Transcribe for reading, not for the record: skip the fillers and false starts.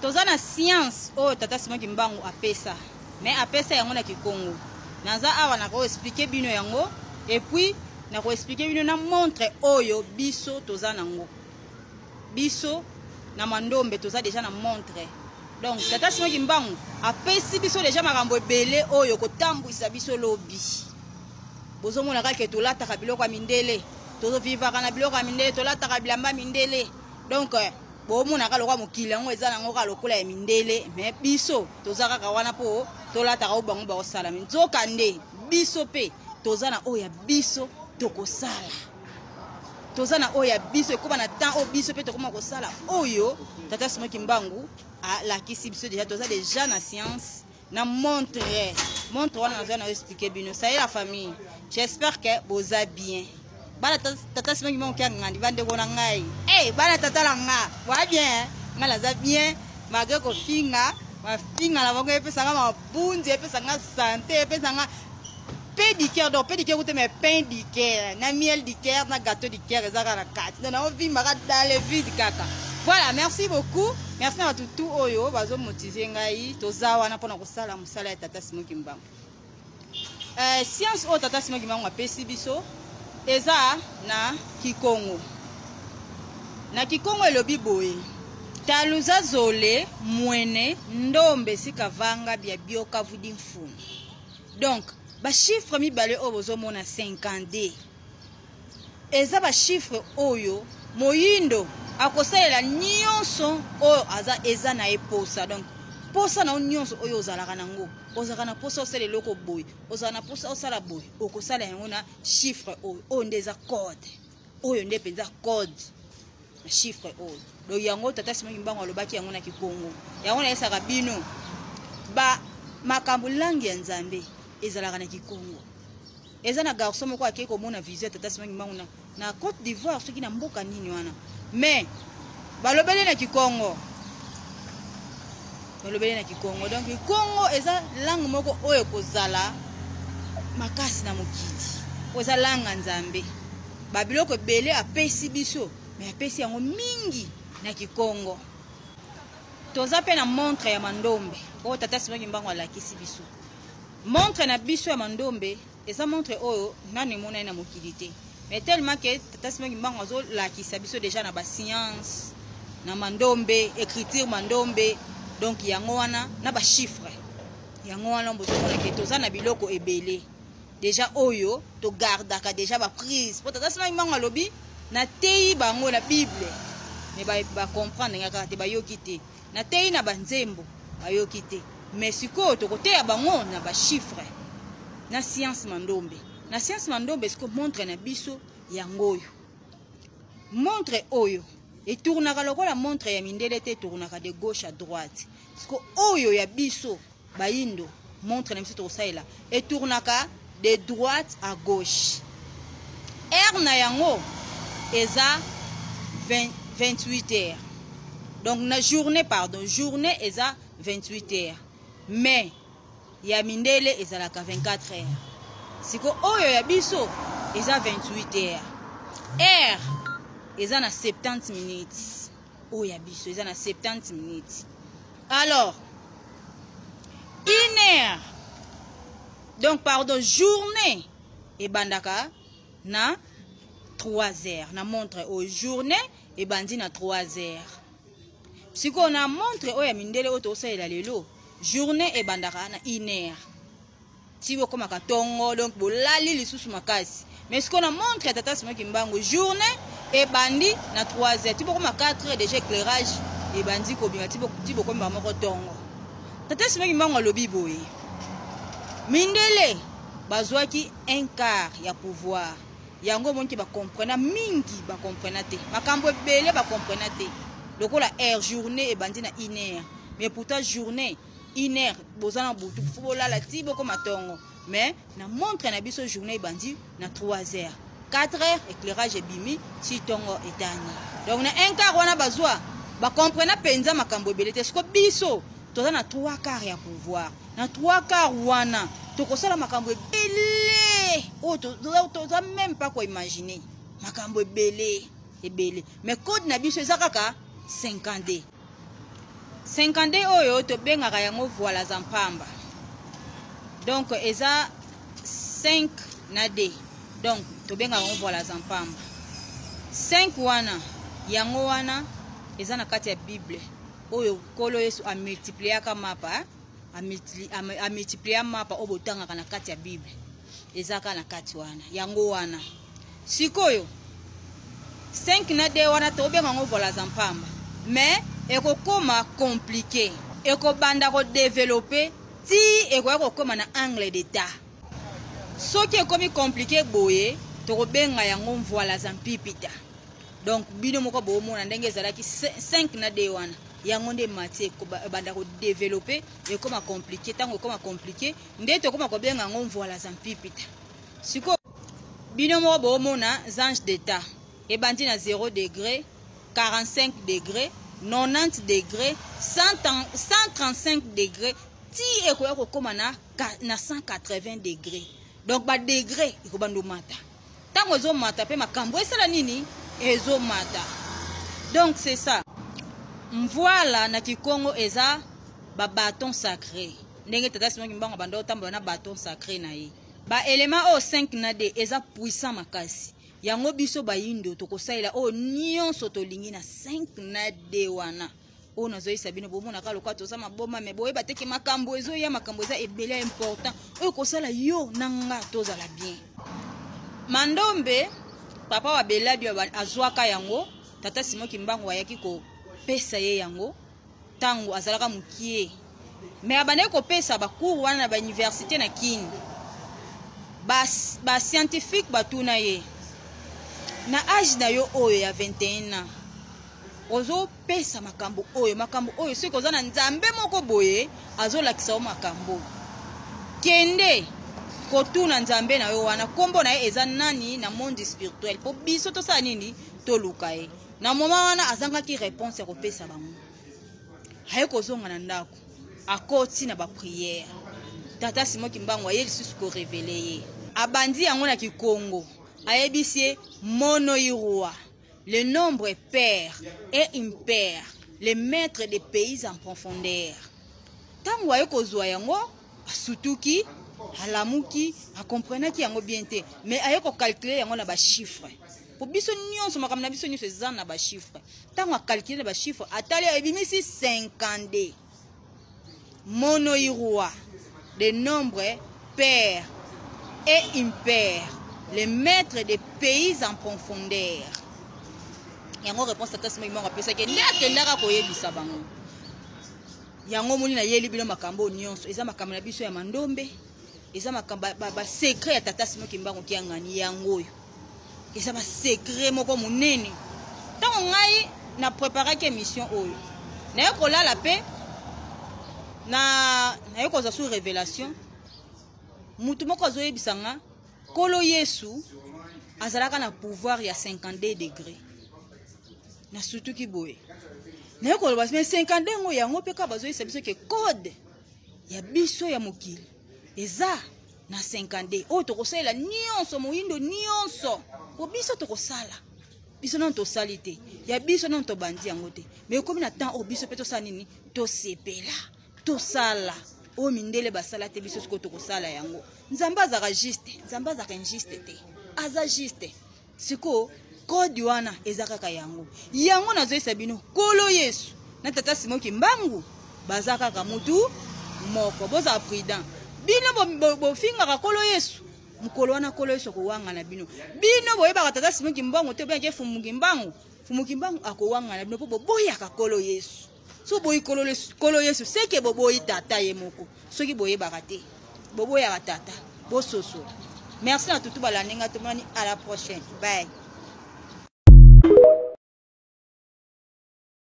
toza na science oyo tata Simon Kimbangu apesa mais apesa yango na Kikongo naza awa na ko expliquer bino yango et puis na ko expliquer bino na montre oyo biso toza nango biso na Mandombe toza déjà na montre donc tata Simon Kimbangu apesi biso déjà makambo ebele oyo kotambwisa biso lobi bozomona kaka tolataka biloko ya mindele tozovivaka na biloko ya mindele tolataka bilamba mindele donc bomona ka lokwa mokili yango eza nango ka lokola ya mindele mais biso toza kaka wana po tolataka o bango bakosala nzoka nde biso pe toza na oyo ya biso tokosala toza na oyo ya biso ekoba na temps o biso pe tokoma kosala oyo tata Simon Kimbangu alakisi biso déjà na science na montre wana naza na expliquer bino ça y est la famille j'espère que boza bien bana tata Simon Kimbangu kia ngandi bande kona ngai bana tata la nga wa bien nga laza bien malgré ko finga mafinga la bango epesa nga mabunzi epesa nga santé epesa nga pédicure donc pédicure goûter mais pain d'Ikea na miel d'Ikea na gâteau d'Ikea ezaka na kati donc na vie mara dans le vide kaka. Voilà, merci beaucoup. Merci à tout oyo bazo motiver ngai toza wana pona kosala musala ya tata Simon Kimbangu. Science o tata Simon Kimbangu apesi biso eza na Kikongo. Na Kikongo elobi boye. Taluza zole mwene ndombe sikavanga bia bioka vudi mfuni. Donc ba chiffre mibale o bozo mona 50D. Eza ba chiffre oyo moyindo akosalela nyonso oyo aza eza na eposa donc posa na nyonso oyo ozalaka nango ozalaka na posa osala loko boy ozalaka na posa osala boy okosala yango na chiffre oyo nde eza code oyo nde penza code na chiffre oyo donc yango tata Simon Kimbangu alobaki yango na Kikongo yango na esaka bino ba makambo langi ya Nzambe ezalaka na Kikongo eza na garçon moko akei komona visite tata Simon Kimbangu na Côte d'Ivoire soki na mboka nini wana mais balobeli na Kikongo donc Kikongo eza langue moko oyo kozala makasi na mokili oza langue Nzambe babiloko ebele apesi biso mais apesi yango mingi na Kikongo toza pe na montre ya Mandombe oyo tata Simon Kimbangu alakisi biso montre na biso ya Mandombe eza montre oyo nani mona na mokili te mais tellement que tata Simon Kimbangu azo lakisa biso déjà na ba science na Mandombe écriture Mandombe donc yango wana na ba chiffre yango wana mbozo na ke toza na biloko ebele déjà oyo to gardaka déjà ba prise pour tata Simon Kimbangu alobi na tei bango na Bible mais ba comprendre ngaka te ba yokite na tei na banzembo ba yokite mais siko to kote ya bango na ba chiffre na science Mandombe na science Mandombe ce que montre na biso yangoyo montre oyo et tournaka lokola montre ya mindele te tournaka de gauche à droite ce que oyo ya biso bayindo montre na biso to saila et tournaka de droite à gauche na yango eza 28 heures donc na journée journée eza 28 heures mais ya mindele ezalaka 24 heures siko oyo ya biso eza 28 heures eza na 70 minutes oyo ya biso eza na 70 minutes alors une heure donc pardon journée ebandaka na 3 heures na montre oyo journée ebandi na 3 heures siko na montre oyo ya mindele oyo tosalela lelo journée ebandaka na 1 heure si vous comme tongo donc bolali lisusu makasi mais ce qu'on a montré tata Simon Kimbangu journée et bandi na 3 heures tipo comme 4 heures déjà éclairage et bandi ko bien tipo comme ba moko tongo tata Simon Kimbangu lobi boye mindele bazwaki un quart ya pouvoir yango monki ba comprendre mingi ba comprendre te makambo ebele ba comprendre te lokola heure journée et bandi na 1 heure mais pourtant journée 1 heure bozana butu fobola la tibo comme atongo mais na montre na biso journée bandi na 3 heures 4 heures éclairage bimi si tongo etani donc na un quart wana bazwa ba comprendre penza makambo belete sko biso toza na 3 quarts ya pouvoir na 3 quarts wana tokosala makambo belé oh toza même pas quoi imaginer makambo belé ebele mais code na biso ezakaka 50D 52 oyo tobengaka yango voila za mpamba. Donc eza 5 na D. Donc tobengaka yango voila za mpamba. 5 wana yango wana eza na kati ya Bible. Oyo kolo Yesu a multiplier ka mapa, a multiplier mapa obotanga na kati ya Bible. Eza ka na kati wana yango wana. Sikoyo 5 na D wana tobenga yango voila za mpamba. Mais ekokoma compliqué. Ekobanda ko développer ti ekokoma na angle d'état. Soki ekomi compliqué boye tokobenga yango voila za mpipita. Donc bino moko bomona ndenge ezalaki 5 na D wana yango nde matière ekobanda ko développer ekoma compliqué. Tango ekoma compliqué nde tokoma kobenga yango voila za mpipita. Siko bino moko bomona ange d'état ebandi na 0 degré, 45 degrés, 90 degrés, 135 degrés, ti ekoya kokoma na 180 degrés. Donc ba degré ekobanda mata. Tango zo mata pe makambo esala nini ezo mata. Donc c'est ça. Voilà na Kikongo eza ba bâton sacré. Ndenge tata simo kimbango bando tambo na bâton sacré na ye. Ba élément o 5 na D eza puissant makasi. Yango biso bayindo tokosaila o nyonso tolingi na 5 na D wana. O nazoyisa bino bomona ka lokwa toza maboma me boye bateke makambo ezo ya makambo eza ebele important. O kosala yo nanga tozala bien. Mandombe papa wa Belabi azwaka yango tata Simon Kimbangu wayaki ko pesa ye yango tango azalaka mukie. Me abane ko pesa ba cours wana na ba université na Kini. Ba scientifique batuna ye. Na âge na yo oyo ya 21 ans. Ozo pesa makambo oyo soki koza na nzambe moko boye azo lakisa o makambo. Kende kotuna nzambe na yo wana kombo na ye eza nani na monde spirituel po biso to sa nini to luka ye. Na moment wana azanga ki réponse ya kopesa bango. Haye kozonga na ndako. Akoti na ba prière. Tata Simon Kimbangu ye lisusu ko révéler ye. Abandi yango na Kikongo. Ayebisie monoïroi. Le nombre pair et impair. Les maîtres des pays en profondeur. Tango aye kozwa yango asutuki alamuki akomprenaki yango bien te. Mais aye ko calculer yango na ba chiffre. Pour biso nyonso makambo na biso nyonso eza na ba chiffre. Tango a calculer ba chiffre atali ebimisi 50. Monoïroi. Le nombre pair et impair. Les maîtres des pays en profondeur. Yango réponse tata Simon Kimbangu apesa ke ndake ndaka koyebisa bango. Yango moni na yeli bino makambo nyonso eza makambo na biso ya mandombe. Eza makambo ba secret ya tata Simon Kimbangu kiangani yango oyo. Eza ba secret moko munene. Tango ngai na préparer ke mission oyo. Na yoko la pe na yoko za sous révélation. Mutu moko azoyebisa nga kolo Yesu azalaka na pouvoir ya 52 degrés. Na surtout ki boye. Na yoko lo basme 52 ngo yango peka bazoyisa biso ke code ya biso ya mokili eza na 52. O tokosala nyonso moyindo nyonso. Po biso tokosala. Biso non to salite. Ya biso non to bandi yango te. Mais comme na temps o biso peto sa nini to sepela. To sala. O mindele basala te biso siko tokosala yango. Nzamba azaka juste, nzamba azaka injuste te. Aza juste. Siko kodi wana ezaka yango. Yango nazoyisa bino kolo Yesu na tata Simon Kimbangu bazaka ka mutu moko boza prudent. Bino bo finga ka kolo Yesu. Mukolo wana kolo Yesu ko wanga na bino. Bino boyeba ka tata Simon Kimbangu te bien ke Fumu Kimbangu. Fumu Kimbangu akowanga na bino po boya ka kolo Yesu. So boyi kolo Yesu seke boboyi tata ye moko. Soki boyeba ka te. Boboya ka tata. Bososo. Merci à tout balanenga tomani à la prochaine. Bye.